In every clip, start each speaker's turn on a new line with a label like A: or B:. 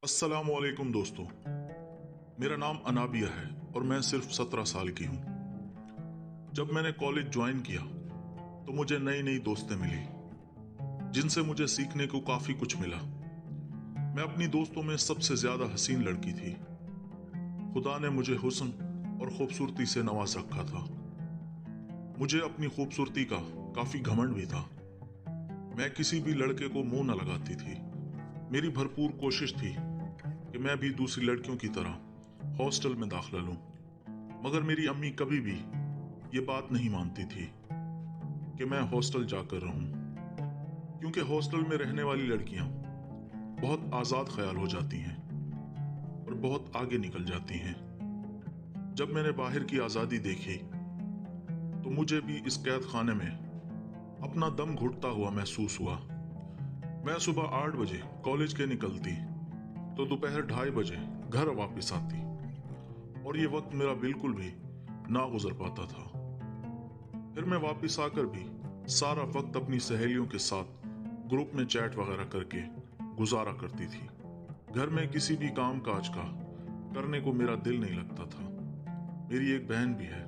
A: अस्सलामुअलैकुम दोस्तों। मेरा नाम अनाबिया है और मैं सिर्फ 17 साल की हूँ। जब मैंने कॉलेज ज्वाइन किया तो मुझे नई नई दोस्तें मिली जिनसे मुझे सीखने को काफ़ी कुछ मिला। मैं अपनी दोस्तों में सबसे ज़्यादा हसीन लड़की थी। खुदा ने मुझे हुस्न और खूबसूरती से नवाज रखा था। मुझे अपनी खूबसूरती का काफ़ी घमंड भी था। मैं किसी भी लड़के को मुंह न लगाती थी। मेरी भरपूर कोशिश थी कि मैं भी दूसरी लड़कियों की तरह हॉस्टल में दाखिला लूं, मगर मेरी अम्मी कभी भी ये बात नहीं मानती थी कि मैं हॉस्टल जाकर रहूं, क्योंकि हॉस्टल में रहने वाली लड़कियां बहुत आज़ाद ख्याल हो जाती हैं और बहुत आगे निकल जाती हैं। जब मैंने बाहर की आज़ादी देखी तो मुझे भी इस कैद खाने में अपना दम घुटता हुआ महसूस हुआ। मैं सुबह 8 बजे कॉलेज के निकलती तो दोपहर 2:30 बजे घर वापस आती और ये वक्त मेरा बिल्कुल भी ना गुजर पाता था। फिर मैं वापस आकर भी सारा वक्त अपनी सहेलियों के साथ ग्रुप में चैट वगैरह करके गुजारा करती थी। घर में किसी भी काम काज का करने को मेरा दिल नहीं लगता था। मेरी एक बहन भी है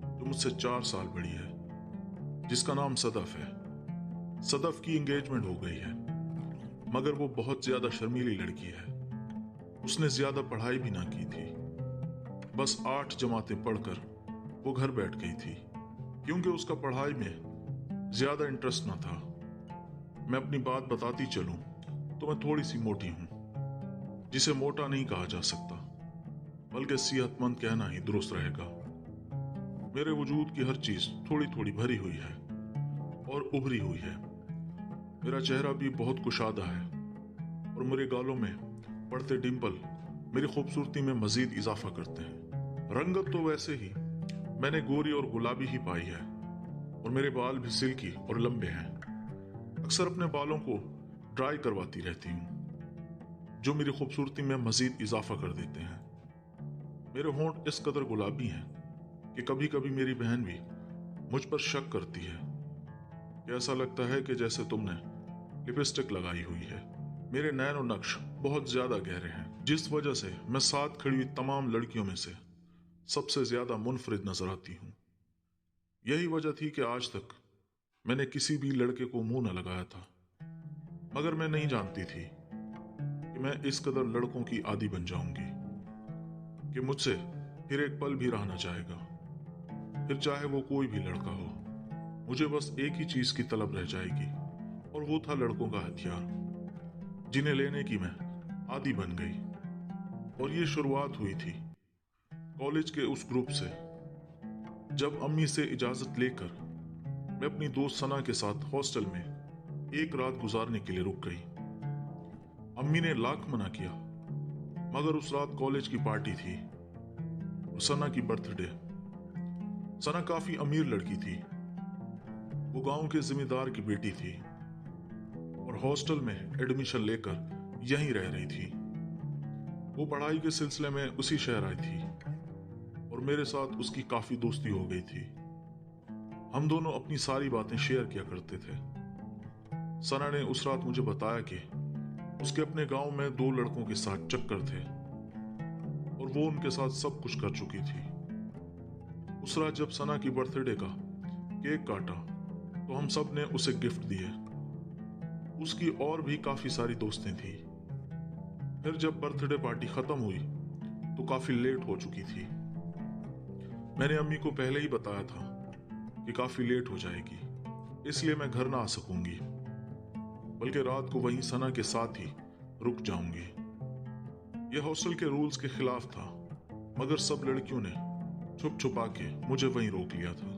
A: जो मुझसे 4 साल बड़ी है, जिसका नाम सदफ है। सदफ की एंगेजमेंट हो गई है, मगर वो बहुत ज्यादा शर्मीली लड़की है। उसने ज्यादा पढ़ाई भी ना की थी, बस 8 जमातें पढ़कर वो घर बैठ गई थी, क्योंकि उसका पढ़ाई में ज्यादा इंटरेस्ट ना था। मैं अपनी बात बताती चलूं तो मैं थोड़ी सी मोटी हूं, जिसे मोटा नहीं कहा जा सकता, बल्कि सेहतमंद कहना ही दुरुस्त रहेगा। मेरे वजूद की हर चीज थोड़ी थोड़ी भरी हुई है और उभरी हुई है। मेरा चेहरा भी बहुत कुशादा है और मेरे गालों में पड़ते डिंपल मेरी खूबसूरती में मजीद इजाफा करते हैं। रंगत तो वैसे ही मैंने गोरी और गुलाबी ही पाई है और मेरे बाल भी सिल्की और लंबे हैं। अक्सर अपने बालों को ड्राई करवाती रहती हूँ, जो मेरी खूबसूरती में मजीद इजाफा कर देते हैं। मेरे होंठ इस कदर गुलाबी हैं कि कभी कभी मेरी बहन भी मुझ पर शक करती है कि ऐसा लगता है कि जैसे तुमने लिपस्टिक लगाई हुई है। मेरे नैनो नक्श बहुत ज्यादा गहरे हैं, जिस वजह से मैं साथ खड़ी हुई तमाम लड़कियों में से सबसे ज्यादा मुनफरिद नजर आती हूँ। यही वजह थी कि आज तक मैंने किसी भी लड़के को मुंह न लगाया था, मगर मैं नहीं जानती थी कि मैं इस कदर लड़कों की आदी बन जाऊंगी कि मुझसे फिर एक पल भी रहा ना चाहेगा। फिर चाहे वो कोई भी लड़का हो, मुझे बस एक ही चीज की तलब रह जाएगी, और वो था लड़कों का हथियार, जिन्हें लेने की मैं आदी बन गई। और ये शुरुआत हुई थी कॉलेज के उस ग्रुप से, जब अम्मी से इजाजत लेकर मैं अपनी दोस्त सना के साथ हॉस्टल में एक रात गुजारने के लिए रुक गई। अम्मी ने लाख मना किया, मगर उस रात कॉलेज की पार्टी थी और सना की बर्थडे। सना काफी अमीर लड़की थी। वो गांव के जिम्मेदार की बेटी थी और हॉस्टल में एडमिशन लेकर यहीं रह रही थी। वो पढ़ाई के सिलसिले में उसी शहर आई थी और मेरे साथ उसकी काफी दोस्ती हो गई थी। हम दोनों अपनी सारी बातें शेयर किया करते थे। सना ने उस रात मुझे बताया कि उसके अपने गांव में 2 लड़कों के साथ चक्कर थे और वो उनके साथ सब कुछ कर चुकी थी। उस रात जब सना की बर्थडे का केक काटा तो हम सब ने उसे गिफ्ट दिए। उसकी और भी काफी सारी दोस्तें थी। फिर जब बर्थडे पार्टी खत्म हुई तो काफी लेट हो चुकी थी। मैंने अम्मी को पहले ही बताया था कि काफी लेट हो जाएगी, इसलिए मैं घर ना आ सकूंगी, बल्कि रात को वहीं सना के साथ ही रुक जाऊंगी। यह हॉस्टल के रूल्स के खिलाफ था, मगर सब लड़कियों ने छुप छुपा के मुझे वहीं रोक लिया था।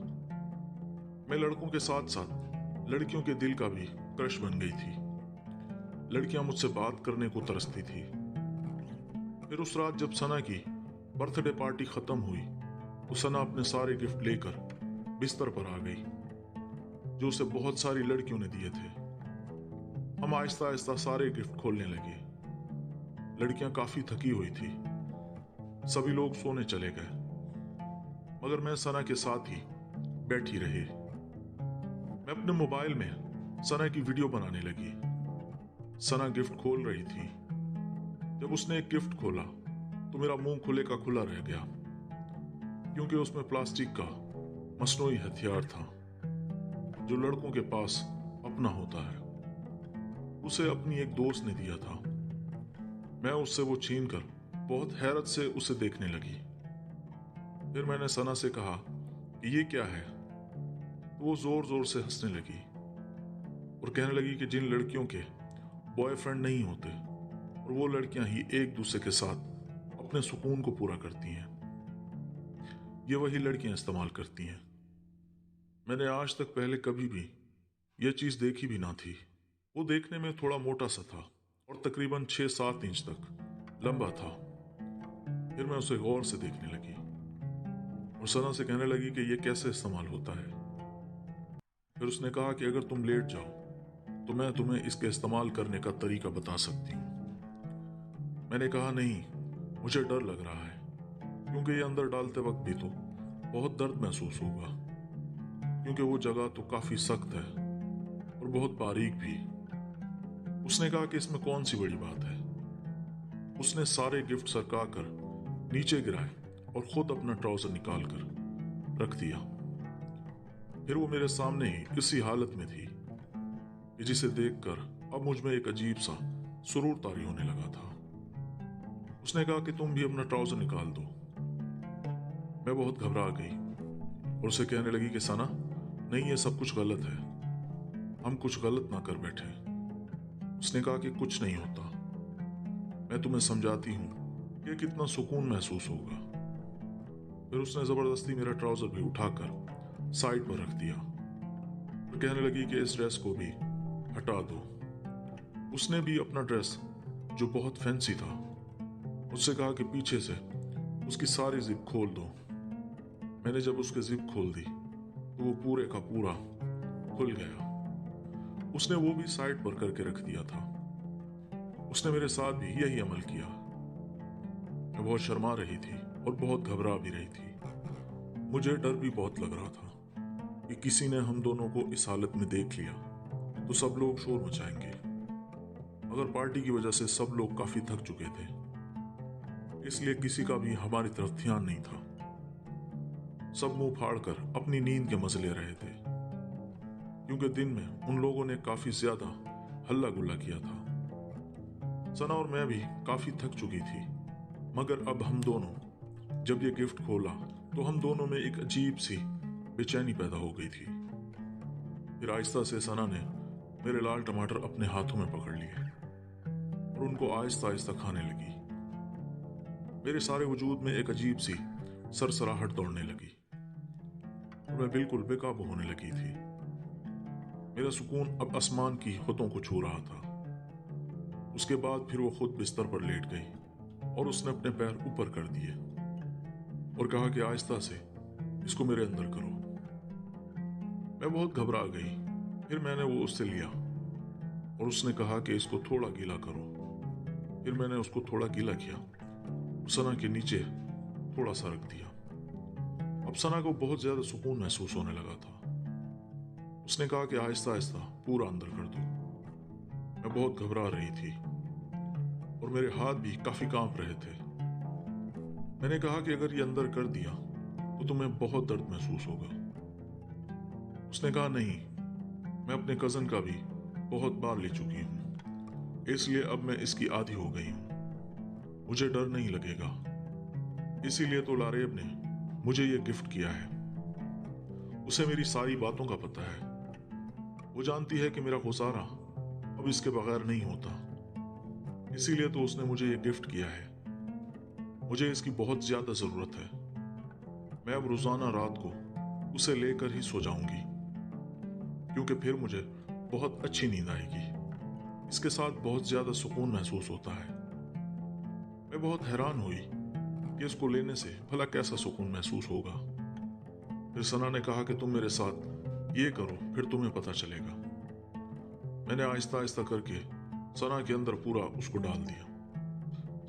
A: मैं लड़कों के साथ साथ लड़कियों के दिल का भी क्रश बन गई थी। लड़कियां मुझसे बात करने को तरसती थी। फिर उस रात जब सना की बर्थडे पार्टी खत्म हुई तो सना अपने सारे गिफ्ट लेकर बिस्तर पर आ गई, जो उसे बहुत सारी लड़कियों ने दिए थे। हम आहिस्ता आहिस्ता सारे गिफ्ट खोलने लगे। लड़कियां काफी थकी हुई थी। सभी लोग सोने चले गए, मगर मैं सना के साथ ही बैठी रही। मैं अपने मोबाइल में सना की वीडियो बनाने लगी। सना गिफ्ट खोल रही थी जब उसने एक गिफ्ट खोला तो मेरा मुंह खुले का खुला रह गया, क्योंकि उसमें प्लास्टिक का मसनूई हथियार था जो लड़कों के पास अपना होता है। उसे अपनी एक दोस्त ने दिया था। मैं उससे वो छीनकर बहुत हैरत से उसे देखने लगी। फिर मैंने सना से कहा कि ये क्या है, तो वो जोर जोर से हंसने लगी और कहने लगी कि जिन लड़कियों के बॉयफ्रेंड नहीं होते और वो लड़कियां ही एक दूसरे के साथ अपने सुकून को पूरा करती हैं, ये वही लड़कियां इस्तेमाल करती हैं। मैंने आज तक पहले कभी भी यह चीज देखी भी ना थी। वो देखने में थोड़ा मोटा सा था और तकरीबन 6-7 इंच तक लंबा था। फिर मैं उसे गौर से देखने लगी और सना से कहने लगी कि यह कैसे इस्तेमाल होता है। फिर उसने कहा कि अगर तुम लेट जाओ तो मैं तुम्हें इसके इस्तेमाल करने का तरीका बता सकती हूँ। मैंने कहा नहीं, मुझे डर लग रहा है, क्योंकि ये अंदर डालते वक्त भी तो बहुत दर्द महसूस होगा, क्योंकि वो जगह तो काफी सख्त है और बहुत बारीक भी। उसने कहा कि इसमें कौन सी बड़ी बात है। उसने सारे गिफ्ट सरका कर नीचे गिराए और खुद अपना ट्राउजर निकाल कर रख दिया। फिर वो मेरे सामने ही इसी हालत में थी कि जिसे देखकर अब मुझ में एक अजीब सा सुरूर तारी होने लगा था। उसने कहा कि तुम भी अपना ट्राउजर निकाल दो। मैं बहुत घबरा गई और उसे कहने लगी कि सना, नहीं, ये सब कुछ गलत है, हम कुछ गलत ना कर बैठे। उसने कहा कि कुछ नहीं होता, मैं तुम्हें समझाती हूँ कि कितना सुकून महसूस होगा। फिर उसने जबरदस्ती मेरा ट्राउजर भी उठाकर साइड पर रख दिया और कहने लगी कि इस ड्रेस को भी हटा दो। उसने भी अपना ड्रेस, जो बहुत फैंसी था, उससे कहा कि पीछे से उसकी सारी जिप खोल दो। मैंने जब उसकी जिप खोल दी तो वो पूरे का पूरा खुल गया। उसने वो भी साइड पर करके रख दिया था। उसने मेरे साथ भी यही अमल किया। मैं बहुत शर्मा रही थी और बहुत घबरा भी रही थी। मुझे डर भी बहुत लग रहा था कि किसी ने हम दोनों को इस हालत में देख लिया तो सब लोग शोर मचाएंगे। मगर पार्टी की वजह से सब लोग काफी थक चुके थे, इसलिए किसी का भी हमारी तरफ ध्यान नहीं था। सब मुंह फाड़कर अपनी नींद के मजे ले रहे थे, क्योंकि दिन में उन लोगों ने काफी ज्यादा हल्ला गुल्ला किया था। सना और मैं भी काफी थक चुकी थी, मगर अब हम दोनों जब ये गिफ्ट खोला तो हम दोनों में एक अजीब सी बेचैनी पैदा हो गई थी। फिर आहिस्ता से सना ने मेरे लाल टमाटर अपने हाथों में पकड़ लिए और उनको आहिस्ता आहिस्ता खाने लगी। मेरे सारे वजूद में एक अजीब सी सरसराहट दौड़ने लगी और मैं बिल्कुल बेकाबू होने लगी थी। मेरा सुकून अब आसमान की हदों को छू रहा था। उसके बाद फिर वो खुद बिस्तर पर लेट गई और उसने अपने पैर ऊपर कर दिए और कहा कि आहिस्ता से इसको मेरे अंदर करो। मैं बहुत घबरा गई। फिर मैंने वो उससे लिया और उसने कहा कि इसको थोड़ा गीला करो। फिर मैंने उसको थोड़ा गीला किया, सना के नीचे थोड़ा सा रख दिया। अब सना को बहुत ज्यादा सुकून महसूस होने लगा था। उसने कहा कि आहिस्ता आहिस्ता पूरा अंदर कर दो। मैं बहुत घबरा रही थी और मेरे हाथ भी काफी कांप रहे थे। मैंने कहा कि अगर ये अंदर कर दिया तो तुम्हें बहुत दर्द महसूस होगा। उसने कहा नहीं, मैं अपने कजन का भी बहुत बार ले चुकी हूँ, इसलिए अब मैं इसकी आदी हो गई हूँ, मुझे डर नहीं लगेगा। इसीलिए तो लारेब ने मुझे ये गिफ्ट किया है। उसे मेरी सारी बातों का पता है। वो जानती है कि मेरा गुजारा अब इसके बगैर नहीं होता, इसीलिए तो उसने मुझे ये गिफ्ट किया है। मुझे इसकी बहुत ज्यादा जरूरत है। मैं अब रोजाना रात को उसे लेकर ही सो जाऊंगी, क्योंकि फिर मुझे बहुत अच्छी नींद आएगी। इसके साथ बहुत ज्यादा सुकून महसूस होता है। मैं बहुत हैरान हुई कि इसको लेने से भला कैसा सुकून महसूस होगा। फिर सना ने कहा कि तुम मेरे साथ ये करो, फिर तुम्हें पता चलेगा। मैंने आहिस्ता आहिस्ता करके सना के अंदर पूरा उसको डाल दिया।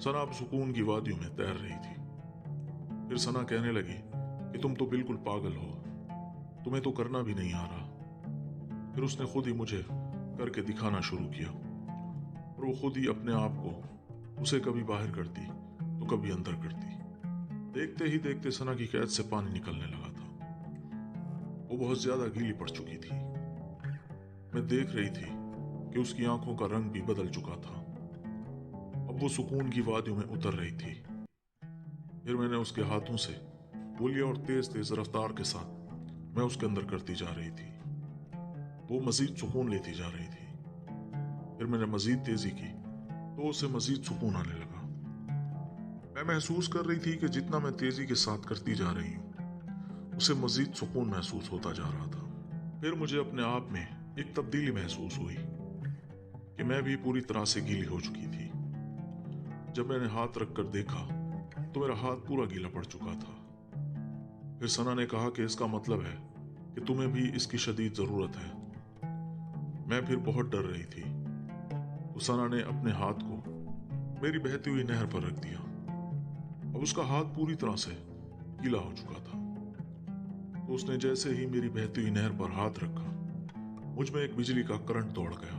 A: सना अब सुकून की वादियों में तैर रही थी। फिर सना कहने लगी कि तुम तो बिल्कुल पागल हो, तुम्हें तो करना भी नहीं आ रहा। फिर उसने खुद ही मुझे करके दिखाना शुरू किया और वो खुद ही अपने आप को उसे कभी बाहर करती तो कभी अंदर करती। देखते ही देखते सना की कैद से पानी निकलने लगा था। वो बहुत ज्यादा गीली पड़ चुकी थी। मैं देख रही थी कि उसकी आंखों का रंग भी बदल चुका था। अब वो सुकून की वादियों में उतर रही थी। फिर मैंने उसके हाथों से गोलियां और तेज तेज रफ्तार के साथ मैं उसके अंदर करती जा रही थी। वो मजीद सुकून लेती जा रही थी। फिर मैंने मजीद तेजी की तो उसे मजीद सुकून आने लगा। मैं महसूस कर रही थी कि जितना मैं तेजी के साथ करती जा रही हूँ उसे मजीद सुकून महसूस होता जा रहा था। फिर मुझे अपने आप में एक तब्दीली महसूस हुई कि मैं भी पूरी तरह से गीली हो चुकी थी। जब मैंने हाथ रखकर देखा तो मेरा हाथ पूरा गीला पड़ चुका था। फिर सना ने कहा कि इसका मतलब है कि तुम्हें भी इसकी शदीद जरूरत है। मैं फिर बहुत डर रही थी तो सना ने अपने हाथ को मेरी बहती हुई नहर पर रख दिया। अब उसका हाथ पूरी तरह से गीला हो चुका था। तो उसने जैसे ही मेरी बहती हुई नहर पर हाथ रखा मुझ में एक बिजली का करंट दौड़ गया।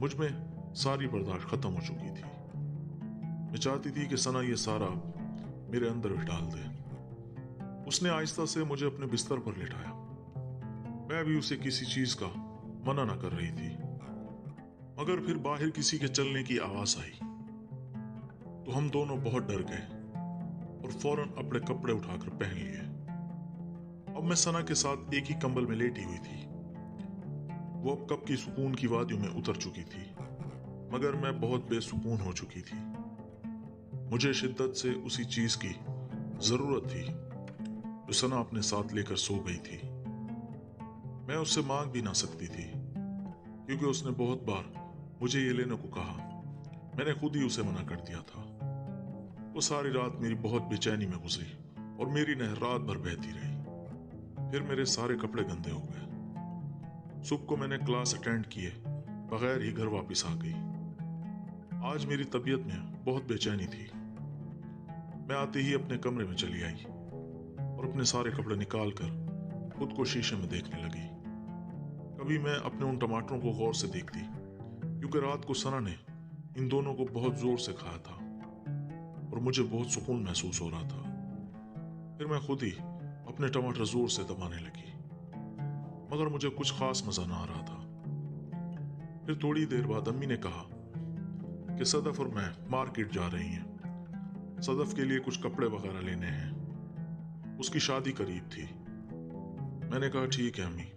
A: मुझ में सारी बर्दाश्त खत्म हो चुकी थी। मैं चाहती थी कि सना ये सारा मेरे अंदर भी डाल दे। उसने आहिस्ता से मुझे अपने बिस्तर पर लिटाया। मैं भी उसे किसी चीज का मना न कर रही थी, मगर फिर बाहर किसी के चलने की आवाज आई तो हम दोनों बहुत डर गए और फौरन अपने कपड़े उठाकर पहन लिए। अब मैं सना के साथ एक ही कंबल में लेटी हुई थी। वो अब कब की सुकून की वादियों में उतर चुकी थी, मगर मैं बहुत बेसुकून हो चुकी थी। मुझे शिद्दत से उसी चीज की जरूरत थी जो सना अपने साथ लेकर सो गई थी। मैं उससे मांग भी ना सकती थी क्योंकि उसने बहुत बार मुझे ये लेने को कहा। मैंने खुद ही उसे मना कर दिया था। वो सारी रात मेरी बहुत बेचैनी में गुजरी और मेरी नहर रात भर बहती रही। फिर मेरे सारे कपड़े गंदे हो गए। सुबह को मैंने क्लास अटेंड किए बगैर ही घर वापस आ गई। आज मेरी तबीयत में बहुत बेचैनी थी। मैं आते ही अपने कमरे में चली आई और अपने सारे कपड़े निकाल कर खुद को शीशे में देखने लगी। कभी मैं अपने उन टमाटरों को गौर से देखती क्योंकि रात को सना ने इन दोनों को बहुत जोर से खाया था और मुझे बहुत सुकून महसूस हो रहा था। फिर मैं खुद ही अपने टमाटर जोर से दबाने लगी, मगर मुझे कुछ खास मजा ना आ रहा था। फिर थोड़ी देर बाद अम्मी ने कहा कि सदफ और मैं मार्केट जा रही हैं। सदफ के लिए कुछ कपड़े वगैरह लेने हैं, उसकी शादी करीब थी। मैंने कहा ठीक है अम्मी।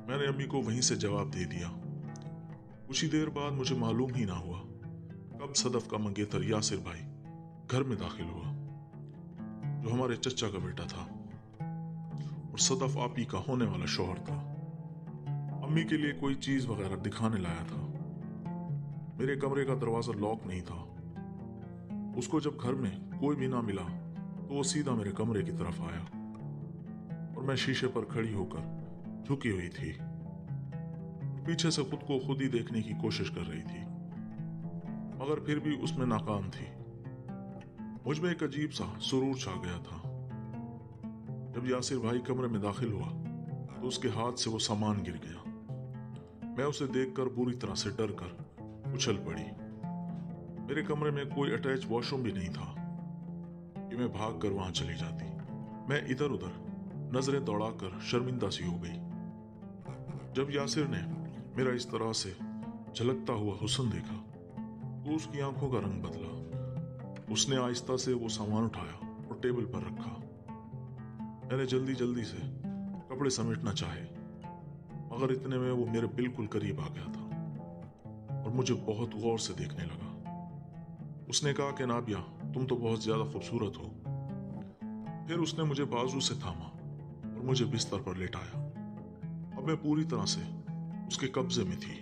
A: मैंने अम्मी को वहीं से जवाब दे दिया। कुछ ही देर बाद मुझे मालूम ही ना हुआ कब सदफ का मंगेतर यासिर भाई घर में दाखिल हुआ, जो हमारे चचा का बेटा था और सदफ आपी का होने वाला शौहर था। अम्मी के लिए कोई चीज वगैरह दिखाने लाया था। मेरे कमरे का दरवाजा लॉक नहीं था। उसको जब घर में कोई भी ना मिला तो वो सीधा मेरे कमरे की तरफ आया और मैं शीशे पर खड़ी होकर झुकी हुई थी। पीछे से खुद को खुद ही देखने की कोशिश कर रही थी, मगर फिर भी उसमें नाकाम थी। मुझ में एक अजीब सा सुरूर छा गया था। जब यासिर भाई कमरे में दाखिल हुआ तो उसके हाथ से वो सामान गिर गया। मैं उसे देखकर बुरी तरह से डर कर उछल पड़ी। मेरे कमरे में कोई अटैच वॉशरूम भी नहीं था कि मैं भाग कर वहां चली जाती। मैं इधर उधर नजरें दौड़ाकर शर्मिंदा सी हो गई। जब यासिर ने मेरा इस तरह से झलकता हुआ हुस्न देखा तो उसकी आंखों का रंग बदला। उसने आहिस्ता से वो सामान उठाया और टेबल पर रखा। मैंने जल्दी जल्दी से कपड़े समेटना चाहे, मगर इतने में वो मेरे बिल्कुल करीब आ गया था और मुझे बहुत गौर से देखने लगा। उसने कहा कि नाबिया, तुम तो बहुत ज्यादा खूबसूरत हो। फिर उसने मुझे बाजू से थामा और मुझे बिस्तर पर लेटाया। अब मैं पूरी तरह से उसके कब्जे में थी।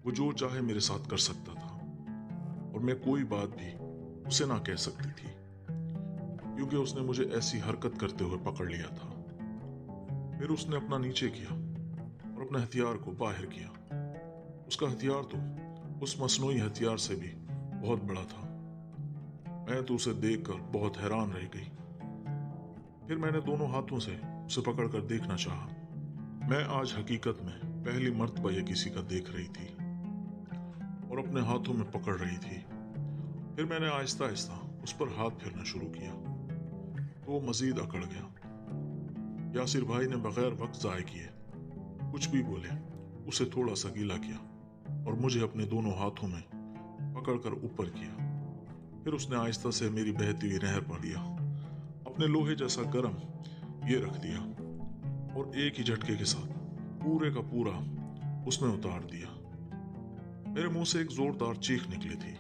A: वो जो चाहे मेरे साथ कर सकता था और मैं कोई बात भी उसे ना कह सकती थी क्योंकि उसने मुझे ऐसी हरकत करते हुए पकड़ लिया था। फिर उसने अपना नीचे किया और अपने हथियार को बाहर किया। उसका हथियार तो उस मसनूई हथियार से भी बहुत बड़ा था। मैं तो उसे देखकर बहुत हैरान रह गई। फिर मैंने दोनों हाथों से उसे पकड़कर देखना चाहा। मैं आज हकीकत में पहली मर्तबा ये किसी का देख रही थी। और अपने हाथों में पकड़ रही थी। फिर मैंने आहिस्ता आहिस्ता उस पर हाथ फेरना शुरू किया तो वो मजीद अकड़ गया। यासिर भाई ने बगैर वक्त ज़ाय किए कुछ भी बोले उसे थोड़ा सा गीला किया और मुझे अपने दोनों हाथों में पकड़कर ऊपर किया। फिर उसने आहिस्ता से मेरी बहती हुई नहर पर दिया, अपने लोहे जैसा गर्म ये रख दिया और एक ही झटके के साथ पूरे का पूरा उसमें उतार दिया। मेरे मुंह से एक जोरदार चीख निकली थी।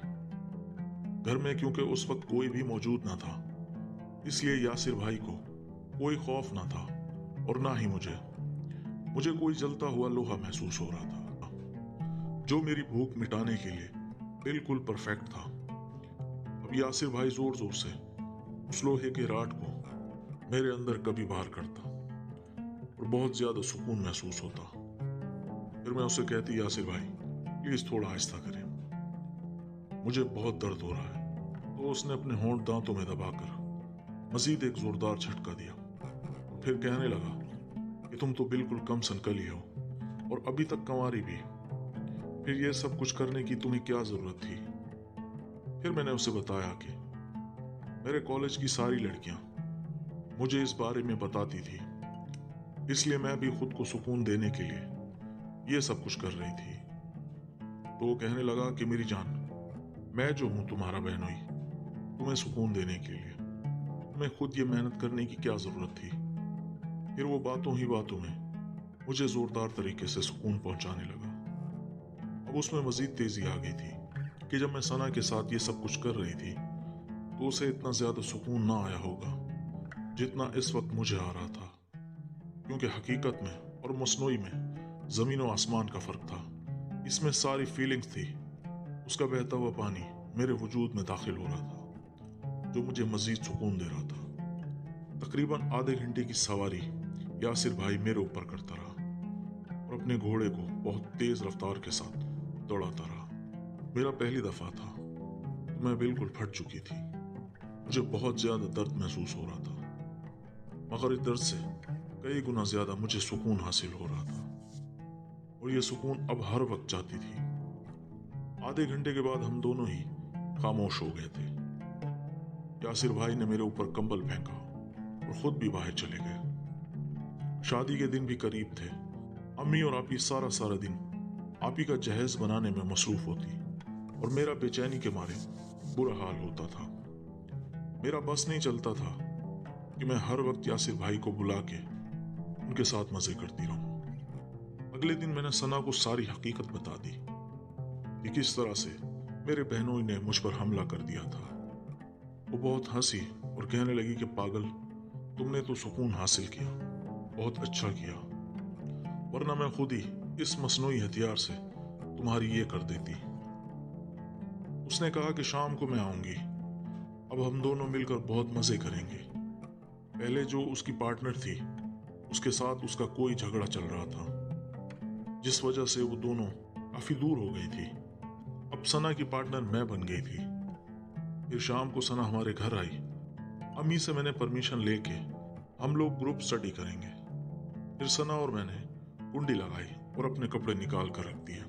A: घर में क्योंकि उस वक्त कोई भी मौजूद ना था, इसलिए यासिर भाई को कोई खौफ ना था और ना ही मुझे कोई जलता हुआ लोहा महसूस हो रहा था जो मेरी भूख मिटाने के लिए बिल्कुल परफेक्ट था। अब यासिर भाई जोर जोर से उस लोहे के राड को मेरे अंदर कभी बाहर करता और बहुत ज्यादा सुकून महसूस होता। फिर मैं उसे कहती, यासिर भाई प्लीज थोड़ा आहिस्ता करें, मुझे बहुत दर्द हो रहा है। तो उसने अपने होंठ दांतों में दबाकर मजीद एक जोरदार झटका दिया और फिर कहने लगा कि तुम तो बिल्कुल कम सनकली हो और अभी तक कंवारी भी, फिर ये सब कुछ करने की तुम्हें क्या जरूरत थी। फिर मैंने उसे बताया कि मेरे कॉलेज की सारी लड़कियां मुझे इस बारे में बताती थी, इसलिए मैं भी खुद को सुकून देने के लिए ये सब कुछ कर रही थी। तो वो कहने लगा कि मेरी जान, मैं जो हूं तुम्हारा बहनोई, तुम्हें सुकून देने के लिए तुम्हें खुद ये मेहनत करने की क्या जरूरत थी। फिर वो बातों ही बातों में मुझे जोरदार तरीके से सुकून पहुंचाने लगा। अब उसमें मजीद तेजी आ गई थी कि जब मैं सना के साथ ये सब कुछ कर रही थी तो उसे इतना ज्यादा सुकून ना आया होगा जितना इस वक्त मुझे आ रहा था, क्योंकि हकीकत में और मसनूई में जमीन और आसमान का फर्क था। इसमें सारी फीलिंग्स थी, उसका बहता हुआ पानी मेरे वजूद में दाखिल हो रहा था जो मुझे मजीद सुकून दे रहा था। तकरीबन आधे घंटे की सवारी यासिर भाई मेरे ऊपर करता रहा और अपने घोड़े को बहुत तेज रफ्तार के साथ दौड़ाता रहा। मेरा पहली दफा था तो मैं बिल्कुल फट चुकी थी, मुझे बहुत ज्यादा दर्द महसूस हो रहा था, मगर इस दर्द से कई गुना ज्यादा मुझे सुकून हासिल हो रहा था और यह सुकून अब हर वक्त चाहती थी। आधे घंटे के बाद हम दोनों ही खामोश हो गए थे। यासिर भाई ने मेरे ऊपर कंबल फेंका और खुद भी बाहर चले गए। शादी के दिन भी करीब थे। अम्मी और आपी सारा दिन आपी का जहेज बनाने में मसरूफ होती और मेरा बेचैनी के मारे बुरा हाल होता था। मेरा बस नहीं चलता था कि मैं हर वक्त यासिर भाई को बुला के उनके साथ मजे करती रहूं। अगले दिन मैंने सना को सारी हकीकत बता दी कि किस तरह से मेरे बहनों ने मुझ पर हमला कर दिया था। वो बहुत हंसी और कहने लगी कि पागल, तुमने तो सुकून हासिल किया, बहुत अच्छा किया, वरना मैं खुद ही इस मसनूई हथियार से तुम्हारी ये कर देती। उसने कहा कि शाम को मैं आऊंगी, अब हम दोनों मिलकर बहुत मजे करेंगे। पहले जो उसकी पार्टनर थी उसके साथ उसका कोई झगड़ा चल रहा था जिस वजह से वो दोनों काफी दूर हो गई थी। अब सना की पार्टनर मैं बन गई थी। फिर शाम को सना हमारे घर आई। अम्मी से मैंने परमिशन लेके हम लोग ग्रुप स्टडी करेंगे। फिर सना और मैंने कुंडी लगाई और अपने कपड़े निकाल कर रख दिए।